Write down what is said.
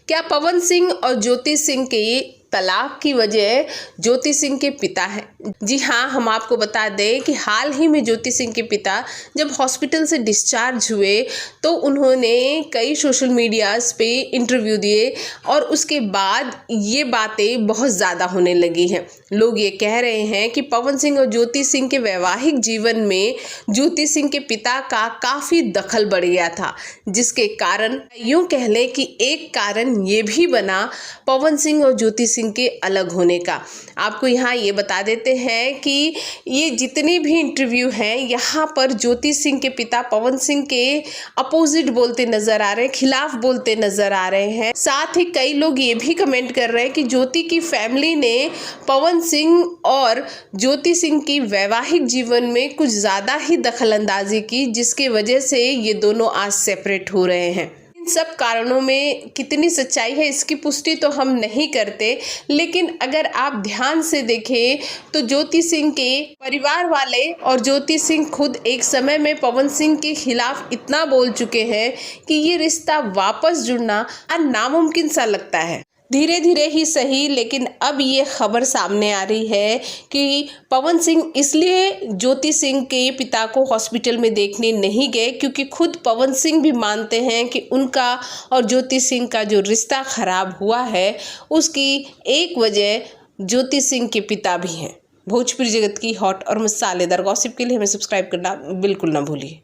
क्या पवन सिंह और ज्योति सिंह के तलाक की वजह ज्योति सिंह के पिता हैं? जी हाँ, हम आपको बता दें कि हाल ही में ज्योति सिंह के पिता जब हॉस्पिटल से डिस्चार्ज हुए तो उन्होंने कई सोशल मीडियाज़ पे इंटरव्यू दिए और उसके बाद ये बातें बहुत ज़्यादा होने लगी हैं। लोग ये कह रहे हैं कि पवन सिंह और ज्योति सिंह के वैवाहिक जीवन में ज्योति सिंह के पिता का काफ़ी दखल बढ़ गया था, जिसके कारण यूँ कह लें कि एक कारण ये भी बना पवन सिंह और ज्योति सिंह के अलग होने का। आपको यहाँ ये बता देते हैं कि ये जितने भी इंटरव्यू हैं यहाँ पर ज्योति सिंह के पिता पवन सिंह के अपोजिट बोलते नजर आ रहे हैं, खिलाफ बोलते नजर आ रहे हैं। साथ ही कई लोग ये भी कमेंट कर रहे हैं कि ज्योति की फैमिली ने पवन सिंह और ज्योति सिंह की वैवाहिक जीवन में कुछ ज़्यादा ही दखलंदाजी की, जिसके वजह से ये दोनों आज सेपरेट हो रहे हैं। सब कारणों में कितनी सच्चाई है इसकी पुष्टि तो हम नहीं करते, लेकिन अगर आप ध्यान से देखें तो ज्योति सिंह के परिवार वाले और ज्योति सिंह खुद एक समय में पवन सिंह के खिलाफ इतना बोल चुके हैं कि ये रिश्ता वापस जुड़ना नामुमकिन सा लगता है। धीरे धीरे ही सही, लेकिन अब ये खबर सामने आ रही है कि पवन सिंह इसलिए ज्योति सिंह के पिता को हॉस्पिटल में देखने नहीं गए क्योंकि खुद पवन सिंह भी मानते हैं कि उनका और ज्योति सिंह का जो रिश्ता खराब हुआ है उसकी एक वजह ज्योति सिंह के पिता भी हैं। भोजपुरी जगत की हॉट और मसालेदार गॉसिप के लिए हमें सब्सक्राइब करना बिल्कुल ना भूलिए।